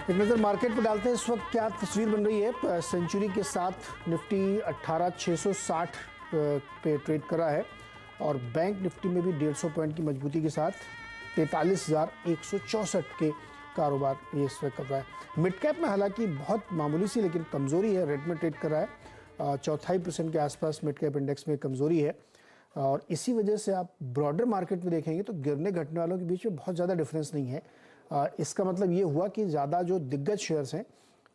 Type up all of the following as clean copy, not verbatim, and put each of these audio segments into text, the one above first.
एक नज़र मार्केट पर डालते हैं। इस वक्त क्या तस्वीर बन रही है। सेंचुरी के साथ निफ्टी 18,660 पे ट्रेड कर रहा है और बैंक निफ्टी में भी 150 पॉइंट की मजबूती के साथ 43,164 के कारोबार ये इस वक्त कर रहा है। मिड कैप में हालांकि बहुत मामूली सी लेकिन कमज़ोरी है, रेड में ट्रेड कर रहा है। 4.5% के आसपास मिड कैप इंडेक्स में कमज़ोरी है और इसी वजह से आप ब्रॉडर मार्केट में देखेंगे तो गिरने घटने वालों के बीच में बहुत ज़्यादा डिफरेंस नहीं है। इसका मतलब ये हुआ कि ज़्यादा जो दिग्गज शेयर्स हैं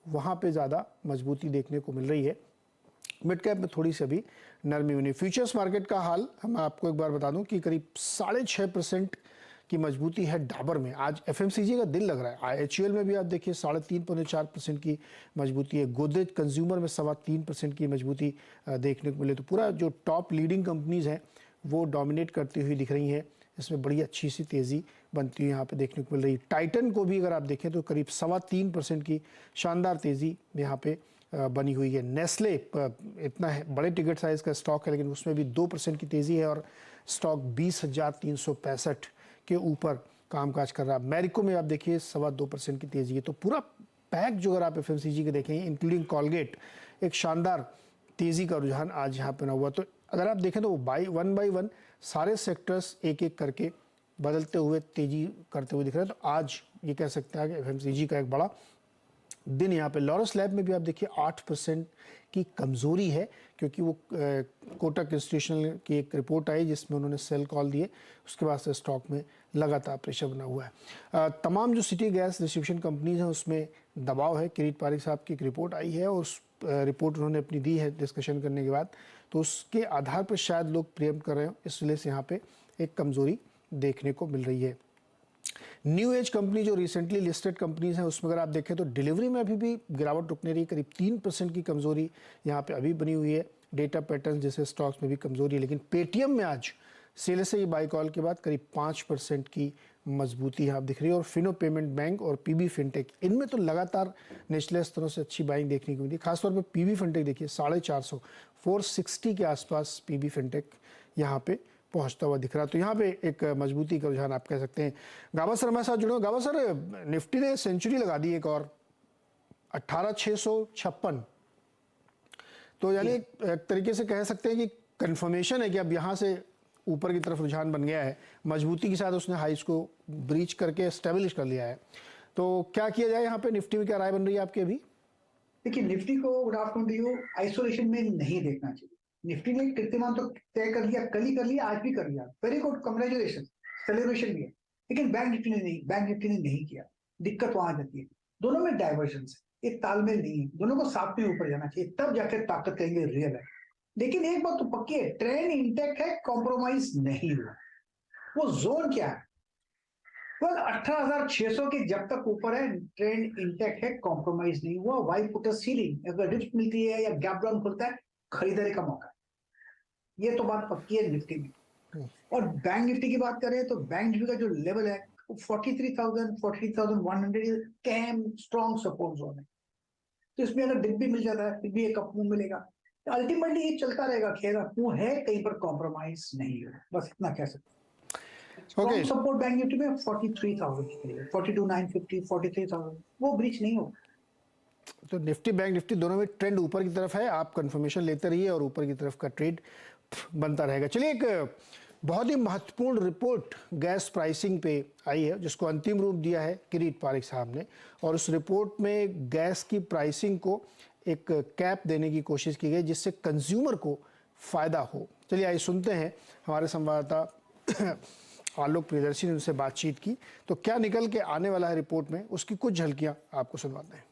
वहाँ पे ज़्यादा मजबूती देखने को मिल रही है। मिड कैप में थोड़ी सी अभी नरमी बनी। फ्यूचर्स मार्केट का हाल हम आपको एक बार बता दूं कि करीब 6.5% की मजबूती है डाबर में। आज एफएमसीजी का दिन लग रहा है। आईएचयूएल में भी आप देखिए 3.5% की मजबूती है। गोदरेज कंज्यूमर में 3.25% की मजबूती देखने को मिले। तो पूरा जो टॉप लीडिंग कंपनीज हैं वो डोमिनेट करती हुई दिख रही हैं। इसमें बड़ी अच्छी सी तेज़ी बनती हुई यहाँ पे देखने को मिल रही है। टाइटन को भी अगर आप देखें तो करीब 3.25% की शानदार तेज़ी यहाँ पे बनी हुई है। नेस्ले इतना है, बड़े टिकट साइज़ का स्टॉक है लेकिन उसमें भी 2% की तेज़ी है और स्टॉक 20,365 के ऊपर कामकाज कर रहा है। मैरिको में आप देखिए 2.25% की तेज़ी है। तो पूरा पैक जो अगर आप एफएमसीजी के देखेंगे इंक्लूडिंग कॉलगेट, एक शानदार तेज़ी का रुझान आज यहाँ पे ना हुआ। तो अगर आप देखें तो वो वन बाई वन सारे सेक्टर्स एक एक करके बदलते हुए तेज़ी करते हुए दिख रहे हैं। तो आज ये कह सकते हैं कि एफएमसीजी का एक बड़ा दिन यहाँ पे। लॉरस लैब में भी आप देखिए 8% की कमज़ोरी है क्योंकि वो कोटक इंस्टीट्यूशनल की एक रिपोर्ट आई जिसमें उन्होंने सेल कॉल दिए, उसके बाद से स्टॉक में लगातार प्रेशर बना हुआ है। तमाम जो सिटी गैस डिस्ट्रीब्यूशन कंपनीज हैं उसमें दबाव है। किरीट पारिक साहब की एक रिपोर्ट आई है और उस रिपोर्ट उन्होंने अपनी दी है डिस्कशन करने के बाद, तो उसके आधार पर शायद लोग प्रियम कर रहे हो, इस वजह से यहाँ पे एक कमज़ोरी देखने को मिल रही है। न्यू एज कंपनी जो रिसेंटली लिस्टेड कंपनीज हैं उसमें अगर आप देखें तो डिलीवरी में अभी भी गिरावट रुकने रही। करीब 3% की कमज़ोरी यहाँ पे अभी बनी हुई है। डेटा पैटर्न जैसे स्टॉक्स में भी कमज़ोरी है, लेकिन पेटीएम में आज सीएलएसए बाई कॉल के बाद करीब 5% की मजबूती यहाँ दिख रही है। और फिनो पेमेंट बैंक और पीबी फिनटेक, इनमें तो लगातार निचले स्तरों से अच्छी बाइंग देखने को मिली। खासतौर पर पीबी फिनटेक देखिए 450 460 के आसपास पीबी फिनटेक यहाँ पे पहुंचता हुआ दिख रहा है। तो यहाँ पे एक मजबूती का रुझान आप कह सकते हैं। गाबा सर हमारे साथ जुड़े। गाबा सर, निफ्टी ने सेंचुरी लगा दी एक और 18,656, तो यानी एक तरीके से कह सकते हैं कि कंफर्मेशन है कि अब यहाँ से ऊपर की तरफ रुझान बन गया है। मजबूती के साथ उसने हाइस को ब्रीच करके स्टेबलिश कर लिया है। तो क्या किया जाए यहाँ पे, निफ्टी में क्या राय बन रही है आपकी अभी? देखिए, निफ्टी को गुड आफ्टरनून आइसोलेशन में नहीं देखना चाहिए। निफ्टी ने कीर्तिमान तो तय कर लिया, कल ही कर लिया, आज भी कर लिया, वेरी गुड, कंग्रेचुलेशन, सेलिब्रेशन भी है। लेकिन बैंक निफ्टी ने नहीं किया। दिक्कत वहां जाती है, दोनों में डाइवर्जेंस है, एक तालमेल नहीं है। दोनों को साथ में ऊपर जाना चाहिए, तब जाकर ताकत कहेंगे रियल है। लेकिन एक बात तो पक्की है, ट्रेंड इंटेक्ट है, कॉम्प्रोमाइज नहीं हुआ। वो जोन क्या है? 18,600 के जब तक ऊपर है, ट्रेंड इंटेक्ट है, कॉम्प्रोमाइज नहीं हुआ। वाई पुट सीलिंग, अगर डिप्स मिलती है या गैप डाउन खुलता है, खरीदारी का मौका है। ये तो बात पक्की है निफ्टी में। और बैंक निफ्टी की बात करें तो बैंक निफ्टी का जो लेवल है 43,000 43,100 कैम स्ट्रॉन्ग सपोर्ट जोन है। तो इसमें अगर डिप भी मिल जाता है फिर भी एक अप मूव मिलेगा। तो अल्टीमेटली ये चलता रहेगा, खेल वो है, कहीं पर कॉम्प्रोमाइज नहीं है, बस इतना कह सकते हैं। सपोर्ट बैंक निफ्टी में 43,000, 42,950, 43,000, वो ब्रीच नहीं होगा। तो निफ्टी बैंक निफ्टी दोनों में ट्रेंड ऊपर की तरफ है। आप कंफर्मेशन लेते रहिए और ऊपर की तरफ का ट्रेड बनता रहेगा। चलिए, एक बहुत ही महत्वपूर्ण रिपोर्ट गैस प्राइसिंग पे आई है जिसको अंतिम रूप दिया है किरीट पारिक साहब ने, और उस रिपोर्ट में गैस की प्राइसिंग को एक कैप देने की कोशिश की गई जिससे कंज्यूमर को फायदा हो। चलिए आइए सुनते हैं, हमारे संवाददाता आलोक प्रियदर्शी ने उनसे बातचीत की, तो क्या निकल के आने वाला है रिपोर्ट में, उसकी कुछ झलकियां आपको सुनवाते हैं।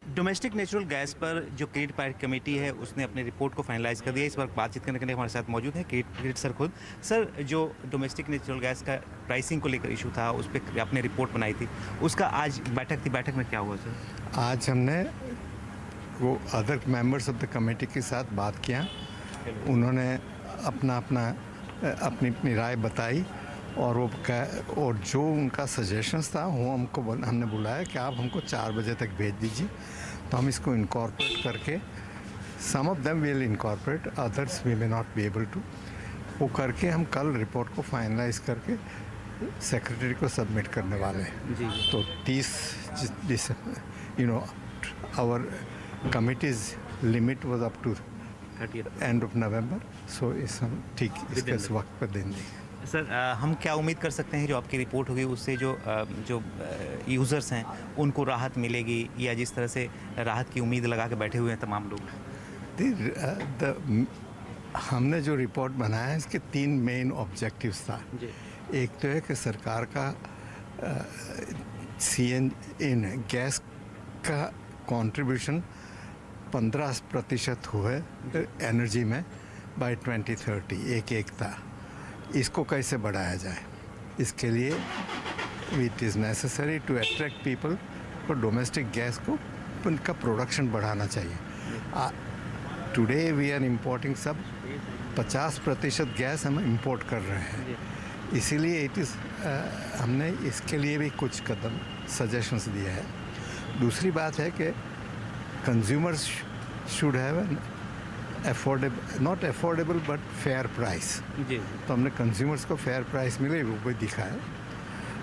डोमेस्टिक नेचुरल गैस पर जो किरीट पारिक कमेटी है उसने अपनी रिपोर्ट को फाइनलाइज कर दिया। इस पर बातचीत करने के लिए हमारे साथ मौजूद है किरीट सर खुद। सर, जो डोमेस्टिक नेचुरल गैस का प्राइसिंग को लेकर इशू था उस पर आपने रिपोर्ट बनाई थी, उसका आज बैठक थी, बैठक में क्या हुआ सर? आज हमने वो other members of the committee के साथ बात किया, उन्होंने अपनी राय बताई और जो उनका सजेशंस था वो हमने बुलाया कि आप हमको 4 बजे तक भेज दीजिए, तो हम इसको इनकॉर्पोरेट करके, some of them will incorporate, others we may not be able to, वो करके हम कल रिपोर्ट को फाइनलाइज करके सेक्रेटरी को सबमिट करने वाले हैं। जी तो 30 our committees limit was up to 30th। End of November, so इस हम ठीक इस वक्त पर देंगे। सर हम क्या उम्मीद कर सकते हैं जो आपकी रिपोर्ट होगी उससे जो यूज़र्स हैं उनको राहत मिलेगी, या जिस तरह से राहत की उम्मीद लगा के बैठे हुए हैं तमाम लोग? हमने जो रिपोर्ट बनाया है इसके 3 मेन ऑब्जेक्टिव्स था। एक तो है कि सरकार का गैस का कंट्रीब्यूशन 15% हुए एनर्जी में बाय 2030, एक था। इसको कैसे बढ़ाया जाए, इसके लिए it is necessary to attract people को डोमेस्टिक गैस को उनका प्रोडक्शन बढ़ाना चाहिए। टुडे वी आर इम्पोर्टिंग सब 50% गैस हम इंपोर्ट कर रहे हैं, इसीलिए हमने इसके लिए भी कुछ कदम सजेशंस दिए हैं। दूसरी बात है कि consumers should have not affordable but fair price. तो हमने कंज्यूमर्स को फेयर प्राइस मिले वो भी दिखाया।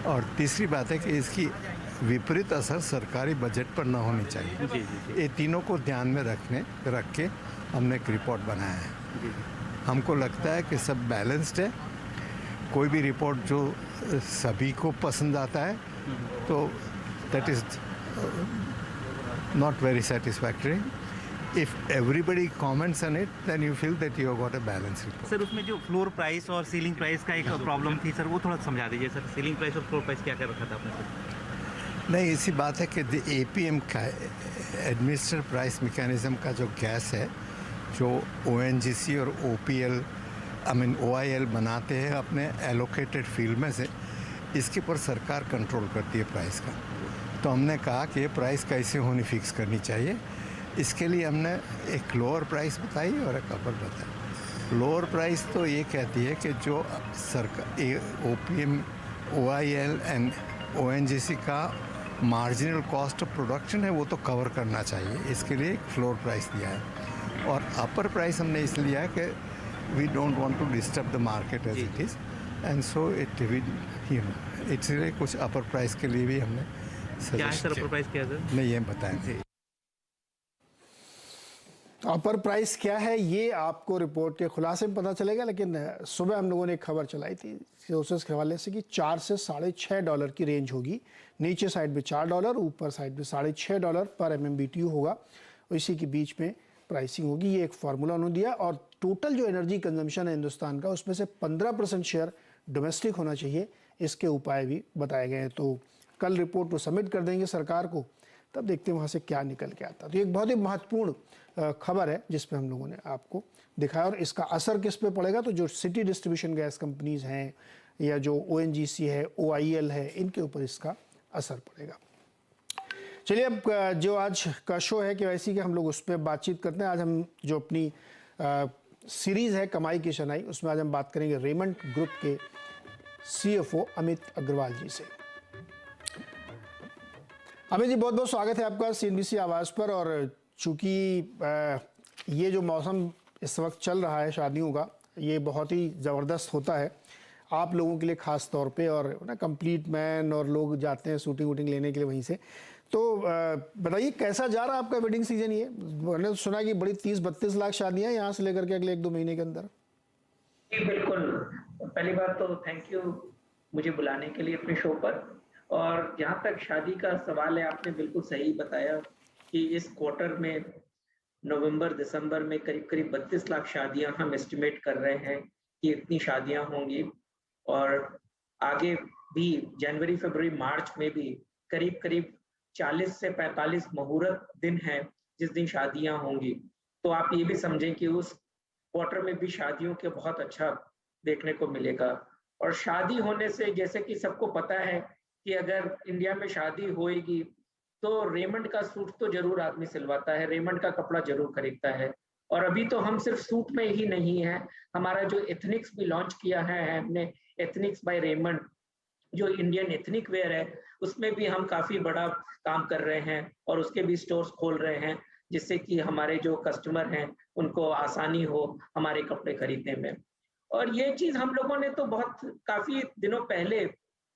और तीसरी बात है कि इसकी विपरीत असर सरकारी बजट पर ना होनी चाहिए। ये तीनों को ध्यान में रख के हमने एक रिपोर्ट बनाया है। हमको लगता है कि सब बैलेंस्ड है। कोई भी रिपोर्ट जो सभी को पसंद आता है तो that is not very satisfactory. If everybody comments on it, then you feel that you have got a balanced report. Sir उसमें जो फ्लोर प्राइस और सीलिंग प्राइस का एक प्रॉब्लम थी सर, वो थोड़ा समझा दीजिए सर। सीलिंग प्राइस और फ्लोर प्राइस क्या क्या रखा था आपने सर? नहीं, इसी बात है कि APM का एडमिनिस्ट्रेटिव प्राइस मैकेनिज्म का जो गैस है, जो ONGC और OIL बनाते हैं अपने एलोकेटेड फील्ड में से, इसके पर सरकार कंट्रोल करती है प्राइस का। तो हमने कहा कि ये प्राइस कैसे होनी फिक्स करनी चाहिए। इसके लिए हमने एक लोअर प्राइस बताई और एक अपर बताई। लोअर प्राइस तो ये कहती है कि जो सरकार OPM, OIL एंड ONGC का मार्जिनल कॉस्ट ऑफ प्रोडक्शन है वो तो कवर करना चाहिए, इसके लिए एक फ्लोर प्राइस दिया है। और अपर प्राइस हमने इसलिए लिया है कि we don't want to disturb the market as it is, and so इसलिए कुछ अपर प्राइस के लिए भी हमने क्या है सर अपर प्राइस क्या है सर? नहीं, ये बताएंगे। अपर प्राइस क्या है ये आपको रिपोर्ट के खुलासे में पता चलेगा, लेकिन सुबह हम लोगों ने एक खबर चलाई थी सोर्सेस के हवाले से कि $4 से $6.5 की रेंज होगी। नीचे साइड में $4, ऊपर साइड में $6.5 पर MMBTU होगा, इसी के बीच में प्राइसिंग होगी। ये एक फार्मूला उन्होंने दिया। और टोटल जो एनर्जी कंजम्पशन है हिंदुस्तान का, उसमें से 15% शेयर डोमेस्टिक होना चाहिए, इसके उपाय भी बताए गए हैं। तो कल रिपोर्ट को सबमिट कर देंगे सरकार को, तब देखते हैं वहाँ से क्या निकल के आता। तो एक बहुत ही महत्वपूर्ण खबर है जिसपे हम लोगों ने आपको दिखाया। और इसका असर किस पे पड़ेगा, तो जो सिटी डिस्ट्रीब्यूशन गैस कंपनीज हैं या जो ONGC है, OIL है, इनके ऊपर इसका असर पड़ेगा। चलिए अब जो आज का शो है KYC के, हम लोग उस पर बातचीत करते हैं। आज हम जो अपनी सीरीज़ है कमाई की शनाई, उसमें आज हम बात करेंगे रेमंड ग्रुप के CFO अमित अग्रवाल जी से। अमित जी, बहुत बहुत स्वागत है आपका CNBC आवाज़ पर। और चूँकि ये जो मौसम इस वक्त चल रहा है शादियों का, ये बहुत ही ज़बरदस्त होता है आप लोगों के लिए ख़ास तौर पे, और ना कंप्लीट मैन और लोग जाते हैं शूटिंग वूटिंग लेने के लिए वहीं से। तो बताइए कैसा जा रहा है आपका वेडिंग सीजन? ये मैंने सुना कि बड़ी 30-32 लाख शादियाँ यहाँ से लेकर के अगले 1-2 महीने के अंदर। जी बिल्कुल। पहली बात तो थैंक यू मुझे बुलाने के लिए अपने शो पर। और जहाँ तक शादी का सवाल है, आपने बिल्कुल सही बताया कि इस क्वार्टर में नवंबर दिसंबर में करीब करीब 32 लाख शादियां हम एस्टिमेट कर रहे हैं कि इतनी शादियां होंगी। और आगे भी जनवरी फरवरी मार्च में भी करीब करीब 40 से 45 मुहूर्त दिन है जिस दिन शादियां होंगी। तो आप ये भी समझें कि उस क्वार्टर में भी शादियों के बहुत अच्छा देखने को मिलेगा। और शादी होने से, जैसे कि सबको पता है कि अगर इंडिया में शादी होएगी तो रेमंड का सूट तो जरूर आदमी सिलवाता है, रेमंड का कपड़ा जरूर खरीदता है। और अभी तो हम सिर्फ सूट में ही नहीं है, हमारा जो एथनिक्स भी लॉन्च किया है हमने, एथनिक्स बाय रेमंड, जो इंडियन एथनिक वेयर है, उसमें भी हम काफी बड़ा काम कर रहे हैं और उसके भी स्टोर्स खोल रहे हैं, जिससे कि हमारे जो कस्टमर हैं उनको आसानी हो हमारे कपड़े खरीदने में। और ये चीज हम लोगों ने तो काफी दिनों पहले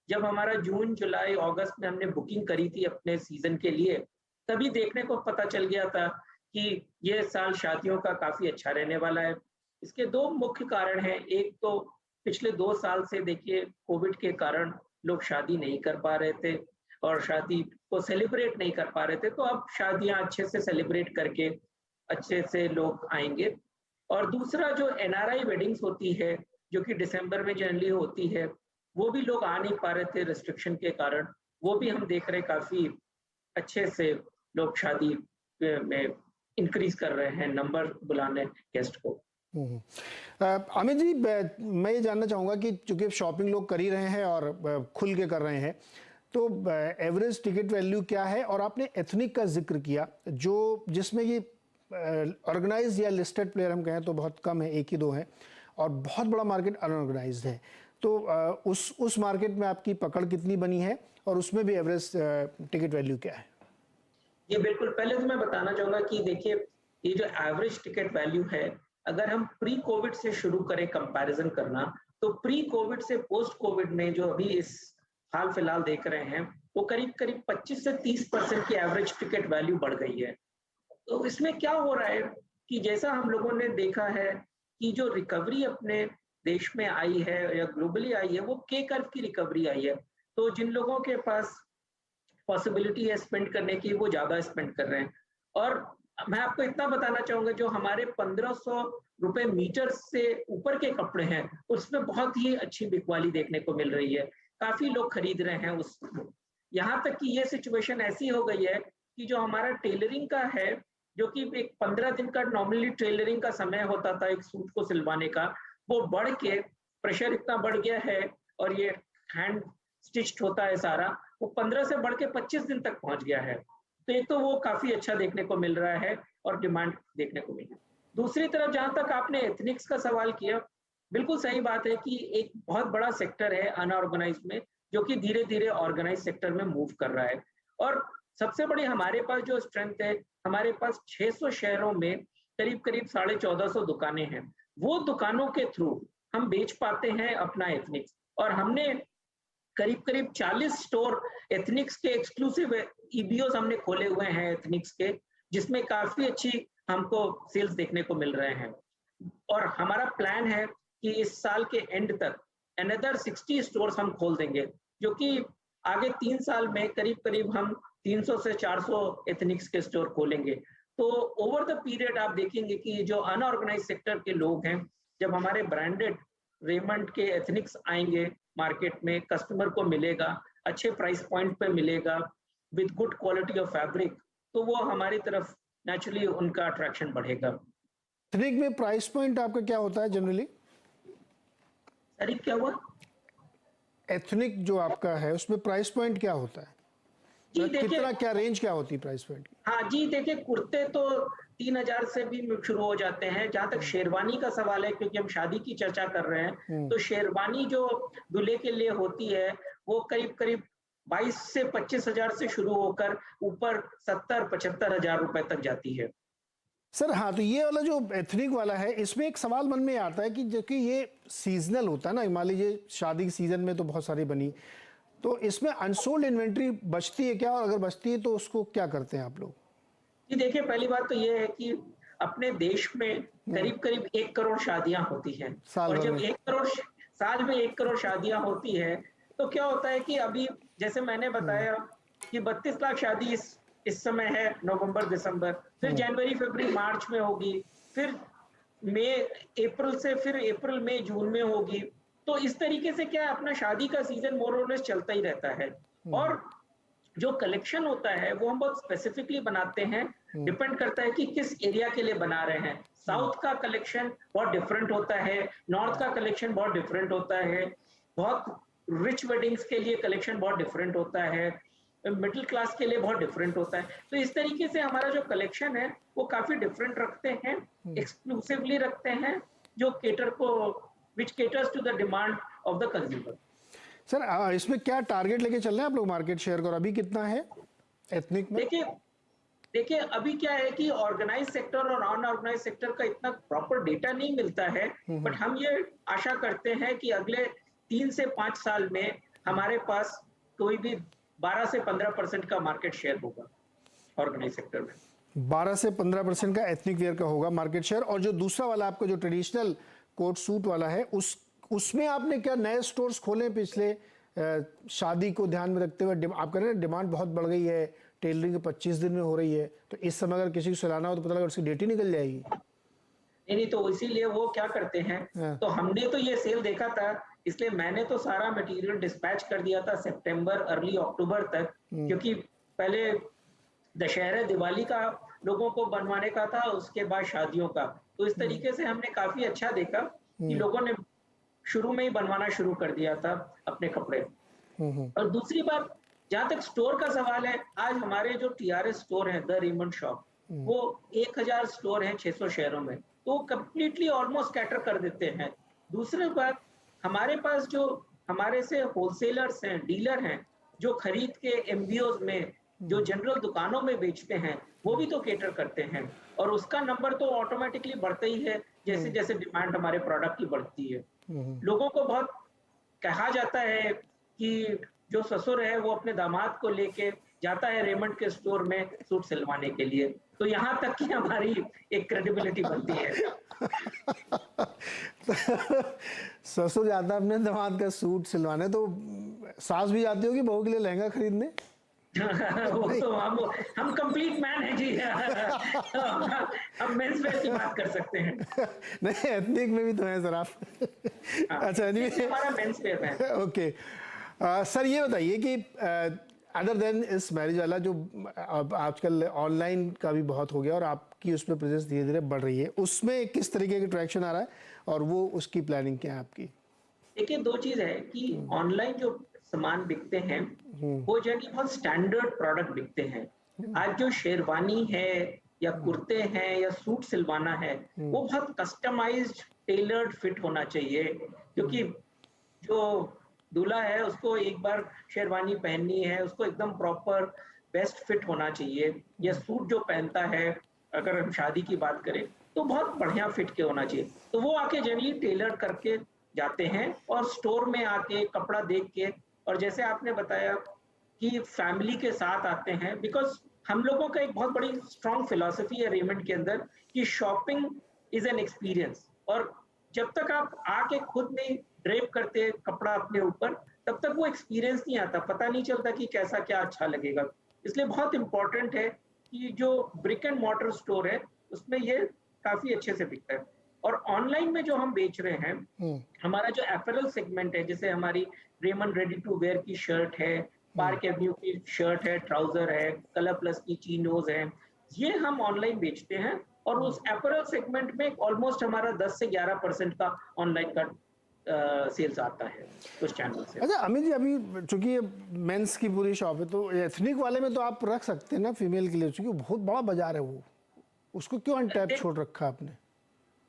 जब हमारा जून जुलाई अगस्त में हमने बुकिंग करी थी अपने सीजन के लिए, तभी देखने को पता चल गया था कि ये साल शादियों का काफी अच्छा रहने वाला है। इसके दो मुख्य कारण हैं। एक तो पिछले 2 साल से देखिए कोविड के कारण लोग शादी नहीं कर पा रहे थे और शादी को सेलिब्रेट नहीं कर पा रहे थे, तो अब शादियां अच्छे से सेलिब्रेट करके अच्छे से लोग आएंगे। और दूसरा जो एनआरआई वेडिंग्स होती है, जो कि दिसंबर में जनरली होती है, वो भी लोग आ नहीं पा रहे थे रिस्ट्रिक्शन के कारण। वो भी हम देख रहे काफी अच्छे से लोग शादी में इंक्रीज कर रहे हैं नंबर बुलाने गेस्ट को। अमित जी, मैं ये जानना चाहूँगा कि चूंकि शॉपिंग लोग कर ही रहे हैं और खुल के कर रहे हैं, तो एवरेज टिकट वैल्यू क्या है? और आपने एथनिक का जिक्र किया, जो जिसमें ये ऑर्गेनाइज या लिस्टेड प्लेयर हम कहें तो बहुत कम है, 1 ही 2 हैं, और बहुत बड़ा मार्केट अनऑर्गेनाइज्ड है। तो उस मार्केट में आपकी पकड़ कितनी बनी है और उसमें भी एवरेज टिकट वैल्यू क्या है? ये बिल्कुल, पहले तो मैं बताना चाहूंगा कि देखिए ये जो एवरेज टिकट वैल्यू है, अगर हम प्री कोविड से शुरू करें कंपैरिजन करना, तो प्री कोविड से पोस्ट कोविड में जो अभी इस हाल फिलहाल देख रहे हैं, वो करीब करीब 25 से 30% की एवरेज टिकट वैल्यू बढ़ गई है। तो इसमें क्या हो रहा है कि जैसा हम लोगों ने देखा है कि जो रिकवरी अपने देश में आई है या ग्लोबली आई है, वो के कर्व की रिकवरी आई है। तो जिन लोगों के पास पॉसिबिलिटी है स्पेंड करने की, वो ज्यादा स्पेंड कर रहे हैं। और मैं आपको इतना बताना चाहूंगा, जो हमारे 1500 रुपए मीटर से ऊपर के कपड़े हैं, उसमें बहुत ही अच्छी बिकवाली देखने को मिल रही है। काफी लोग खरीद रहे हैं उस, यहाँ तक कि ये सिचुएशन ऐसी हो गई है कि जो हमारा टेलरिंग का है, जो कि एक 15 दिन का नॉर्मली टेलरिंग का समय होता था एक सूट को सिलवाने का, वो बढ़ के प्रेशर इतना बढ़ गया है और ये हैंड स्टिच्ड होता है सारा, वो 15 से बढ़ के 25 दिन तक पहुंच गया है। तो एक तो वो काफी अच्छा देखने को मिल रहा है और डिमांड देखने को मिली। दूसरी तरफ जहां तक आपने एथनिक्स का सवाल किया, बिल्कुल सही बात है कि एक बहुत बड़ा सेक्टर है अनऑर्गेनाइज में, जो कि धीरे धीरे ऑर्गेनाइज सेक्टर में मूव कर रहा है। और सबसे बड़ी हमारे पास जो स्ट्रेंथ है, हमारे पास 600 शहरों में करीब करीब 1450 दुकानें हैं। वो दुकानों के थ्रू हम बेच पाते हैं अपना एथनिक्स, और हमने करीब करीब 40 स्टोर एथनिक्स के एक्सक्लूसिव ईबीओस हमने खोले हुए हैं एथनिक्स के, जिसमें काफी अच्छी हमको सेल्स देखने को मिल रहे हैं। और हमारा प्लान है कि इस साल के एंड तक अनदर 60 स्टोर्स हम खोल देंगे, जो कि आगे 3 साल में करीब करीब हम 300 से 400 एथनिक्स के स्टोर खोलेंगे। तो ओवर द पीरियड आप देखेंगे कि जो अनऑर्गेनाइज सेक्टर के लोग हैं, जब हमारे ब्रांडेड रेमंड के एथनिक्स आएंगे मार्केट में, कस्टमर को मिलेगा, अच्छे प्राइस पॉइंट पे मिलेगा with good quality of fabric, तो वो हमारी तरफ नेचुरली उनका अट्रैक्शन बढ़ेगा। एथनिक में प्राइस पॉइंट आपका क्या होता है जनरली? सर क्या हुआ? एथनिक जो आपका है उसमें प्राइस पॉइंट क्या होता है? कितना, क्या रेंज क्या होती है प्राइस पॉइंट की? हाँ जी, देखिए कुर्ते तो 3000 से भी शुरू हो जाते हैं। जहां तक शेरवानी का सवाल है, क्योंकि हम शादी की चर्चा कर रहे हैं, तो शेरवानी जो दूल्हे के लिए होती है, वो करीब करीब 22 से 25 हजार से शुरू होकर ऊपर 70-75 हजार रुपए तक जाती है। सर हाँ, तो ये वाला जो एथनिक वाला है, इसमें एक सवाल मन में आता है कि जो कि ये सीजनल होता है ना, मान लीजिए शादी के सीजन में तो बहुत सारी बनी, तो इसमें अनसोल्ड इन्वेंट्री बचती है क्या? और अगर बचती है तो उसको क्या करते हैं आप लोग? जी देखिए, पहली बात तो ये है कि अपने देश में करीब करीब 1 करोड़ शादियां होती हैं, और जब 1 करोड़ साल में 1 करोड़ शादियां होती है, तो क्या होता है कि अभी जैसे मैंने बताया कि 32 लाख शादी इस समय है नवंबर दिसंबर, फिर जनवरी फरवरी मार्च में होगी, फिर मई अप्रैल से फिर अप्रैल मई जून में होगी। तो इस तरीके से क्या है, अपना शादी का सीजन मोर और लेस चलता ही रहता है। और जो कलेक्शन होता है वो हम बहुत स्पेसिफिकली बनाते हैं, डिपेंड करता है कि किस एरिया के लिए बना रहे हैं। साउथ का कलेक्शन बहुत डिफरेंट होता है, नॉर्थ का कलेक्शन बहुत डिफरेंट होता है, बहुत रिच वेडिंग्स के लिए कलेक्शन बहुत डिफरेंट होता है, मिडिल क्लास के लिए बहुत डिफरेंट होता है। तो इस तरीके से हमारा जो कलेक्शन है वो काफी डिफरेंट रखते हैं, एक्सक्लूसिवली रखते हैं, जो which caters to the demand of the consumer। Sir इसमें क्या टारगेट लेके चल रहे हैं आप लोग मार्केट शेयर का, और अभी कितना है एथनिक में? देखिए अभी क्या है कि ऑर्गेनाइज सेक्टर और अनऑर्गेनाइज सेक्टर का इतना प्रॉपर डेटा नहीं मिलता है, बट हम ये आशा करते हैं कि अगले 3 से 5 साल में हमारे पास कोई भी 12 से 15% का मार्केट शेयर होगा ऑर्गेनाइज सेक्टर में। 12 से 15% का एथनिक वेयर का होगा मार्केट शेयर। और जो दूसरा वाला आपका जो ट्रेडिशनल कोट सूट वाला है, उसमें आपने क्या नए स्टोर्स खोले पिछले शादी को ध्यान में रखते हुए? आप कह रहे हैं डिमांड बहुत बढ़ गई है, टेलरिंग 25 दिन में हो रही है, तो इस समय अगर किसी को सिलाना हो तो पता लगा उसकी डेट ही निकल जाएगी। नहीं, तो इसीलिए वो क्या करते हैं, तो हमने तो ये सेल देखा था, इसलिए मैंने तो सारा मटेरियल डिस्पैच कर दिया था सितंबर अर्ली अक्टूबर तक, क्योंकि पहले दशहरा दिवाली का लोगों को बनवाने का था, उसके बाद शादियों का। तो इस तरीके से हमने काफी अच्छा देखा कि लोगों ने शुरू में ही बनवाना शुरू कर दिया था अपने कपड़े। और दूसरी बात, जहां तक स्टोर का सवाल है, आज हमारे जो TRS स्टोर है, द रेमंड शॉप, वो 1000 स्टोर हैं 600 शहरों में, तो कंप्लीटली ऑलमोस्ट कैटर कर देते हैं। दूसरी बात, हमारे पास जो हमारे से होलसेलर्स हैं, डीलर हैं, जो खरीद के MBOs में, जो जनरल दुकानों में बेचते हैं, वो भी तो कैटर करते हैं, और उसका नंबर तो ऑटोमेटिकली बढ़ता ही है जैसे जैसे डिमांड हमारे प्रोडक्ट की बढ़ती है। लोगों को बहुत कहा जाता है कि जो ससुर है वो अपने दामाद को लेके जाता है रेमंड के स्टोर में सूट सिलवाने के लिए, तो यहाँ तक कि हमारी एक क्रेडिबिलिटी बनती है। ससुर जाता है अपने दामाद का सूट सिलवाने, तो सास भी जाती होगी बहू के लिए लहंगा खरीदने? वो तो हम कंप्लीट मैन है जी। हम मेंस वेयर की बात कर सकते हैं। नहीं, एथनिक में भी तो है सर आप। अच्छा, हमारा मेंस वेयर है। ओके सर, ये बताइए कि अदर देन इस मैरिज वाला जो अब आजकल ऑनलाइन का भी बहुत हो गया और आपकी उसमें प्रेजेंस धीरे धीरे बढ़ रही है, उसमें किस तरीके का ट्रैक्शन आ रहा है और वो उसकी प्लानिंग क्या है आपकी? देखिए, दो चीज है कि ऑनलाइन जो सामान बिकते हैं वो जनरली बहुत स्टैंडर्ड प्रोडक्ट बिकते हैं। आज जो शेरवानी है या कुर्ते हैं या सूट सिलवाना है, वो बहुत कस्टमाइज्ड टेलर्ड फिट होना चाहिए, क्योंकि जो दूल्हा है उसको एक बार शेरवानी पहननी है, उसको एकदम प्रॉपर बेस्ट फिट होना चाहिए। या सूट जो पहनता है, अगर हम शादी की बात करें, तो बहुत बढ़िया फिट के होना चाहिए। तो वो आके जनरली टेलर करके जाते हैं और स्टोर में आके कपड़ा देख के, और जैसे आपने बताया कि फैमिली के साथ आते हैं, बिकॉज हम लोगों का एक बहुत बड़ी स्ट्रॉन्ग फिलॉसफी है रेमंड के अंदर कि शॉपिंग इज एन एक्सपीरियंस, और जब तक आप आके खुद नहीं ड्रेप करते कपड़ा अपने ऊपर, तब तक वो एक्सपीरियंस नहीं आता, पता नहीं चलता कि कैसा क्या अच्छा लगेगा। इसलिए बहुत इंपॉर्टेंट है कि जो ब्रिक एंड मॉर्टर स्टोर है उसमें ये काफी अच्छे से बिकता है। और ऑनलाइन में जो हम बेच रहे हैं, हमारा जो एपरल सेगमेंट है, जैसे हमारी रेमंड रेडी टू वेयर की शर्ट है, पार्क एवेन्यू की शर्ट है, ट्राउजर है, कलर प्लस की चीनोज है, ये हम ऑनलाइन बेचते हैं। और उस एपरल सेगमेंट में ऑलमोस्ट हमारा 10 से 11% का ऑनलाइन का सेल्स आता है उस चैनल से। अच्छा अमित जी, अभी चूंकि ये मेंस की पूरी शॉप है, तो एथनिक वाले में तो आप रख सकते हैं ना फीमेल के लिए, क्योंकि बहुत बड़ा बाजार है वो, उसको क्यों अनटैप छोड़ रखा आपने?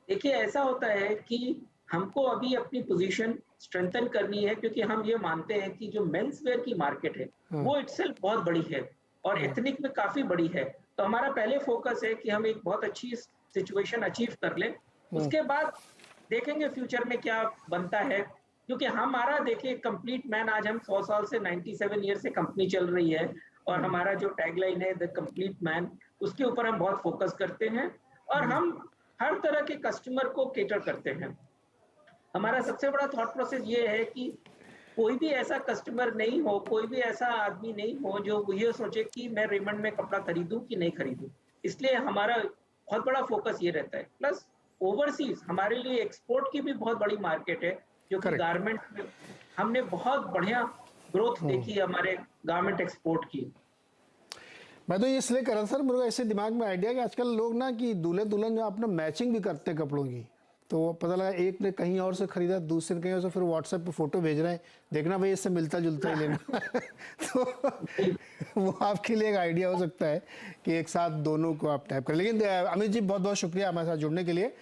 देखिए, ऐसा होता है कि हमको अभी अपनी पोजीशन स्ट्रेंथन करनी है, क्योंकि हम ये मानते हैं कि जो मेंस वेयर की मार्केट है वो इटसेल्फ बहुत बड़ी है और एथनिक में काफी बड़ी है। तो हमारा पहले फोकस है कि हम एक बहुत अच्छी सिचुएशन अचीव कर लें, उसके बाद देखेंगे फ्यूचर में क्या बनता है। क्योंकि हमारा देखिए कंप्लीट मैन, आज हम 100 साल से 97 ईयर से कंपनी चल रही है, और हमारा जो टैगलाइन है द कंप्लीट मैन, उसके ऊपर हम बहुत फोकस करते हैं और हम हर तरह के कस्टमर को केटर करते हैं। हमारा सबसे बड़ा थॉट प्रोसेस ये है कि कोई भी ऐसा कस्टमर नहीं हो, कोई भी ऐसा आदमी नहीं हो जो ये सोचे कि मैं रेमंड में कपड़ा खरीदूं कि नहीं खरीदूं। इसलिए हमारा बहुत बड़ा फोकस ये रहता है। प्लस ओवरसीज हमारे लिए एक्सपोर्ट की भी बहुत बड़ी मार्केट है, जो कि गारमेंट में हमने बहुत बढ़िया ग्रोथ देखी हमारे गारमेंट एक्सपोर्ट की। मैं तो ये इसलिए कर रहा सर, मेरे को ऐसे दिमाग में आइडिया कि आजकल लोग ना कि दूल्हे दुल्हन जो अपना मैचिंग भी करते हैं कपड़ों की, तो पता लगा एक ने कहीं और से खरीदा, दूसरे ने कहीं और से, फिर व्हाट्सएप पे फोटो भेज रहे हैं, देखना भाई इससे मिलता जुलता ही लेना। तो वो आपके लिए एक आइडिया हो सकता है कि एक साथ दोनों को आप टाइप करें। लेकिन अमित जी बहुत बहुत शुक्रिया हमारे साथ जुड़ने के लिए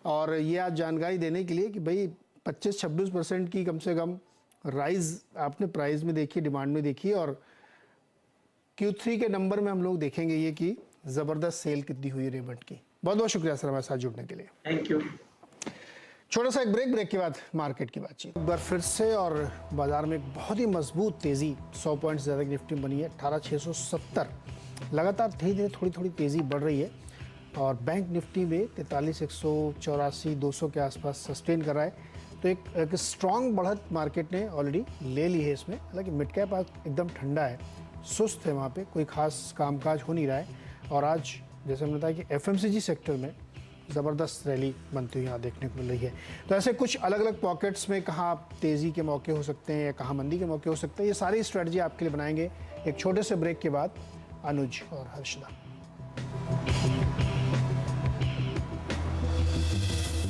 और ये आज जानकारी देने के लिए कि भाई 25-26% की कम से कम राइज आपने प्राइस में देखी, डिमांड में देखी, और Q3 के नंबर में हम लोग देखेंगे ये कि ज़बरदस्त सेल कितनी हुई रेमंड की। बहुत बहुत शुक्रिया सर हमारे साथ जुड़ने के लिए। Thank you. छोटा सा एक ब्रेक के बाद मार्केट की बातचीत एक बार फिर से, और बाजार में एक बहुत ही मजबूत तेजी 100 पॉइंट ज़्यादा की निफ्टी बनी है 18,670। लगातार धीरे धीरे थोड़ी तेज़ी बढ़ रही है और बैंक निफ्टी में 43,184 200 के आसपास सस्टेन कर रहा है। तो एक स्ट्रॉन्ग बढ़त मार्केट ने ऑलरेडी ले ली है इसमें। हालांकि मिड कैप आज एकदम ठंडा है, सुस्त है, वहाँ पे कोई खास कामकाज हो नहीं रहा है। और आज जैसे हमने बताया कि एफएमसीजी सेक्टर में ज़बरदस्त रैली बनती हुई यहाँ देखने को मिल रही है। तो ऐसे कुछ अलग अलग पॉकेट्स में कहाँ तेज़ी के मौके हो सकते हैं या कहाँ मंदी के मौके हो सकते हैं, ये सारी स्ट्रेटजी आपके लिए बनाएंगे एक छोटे से ब्रेक के बाद अनुज और हर्षदा।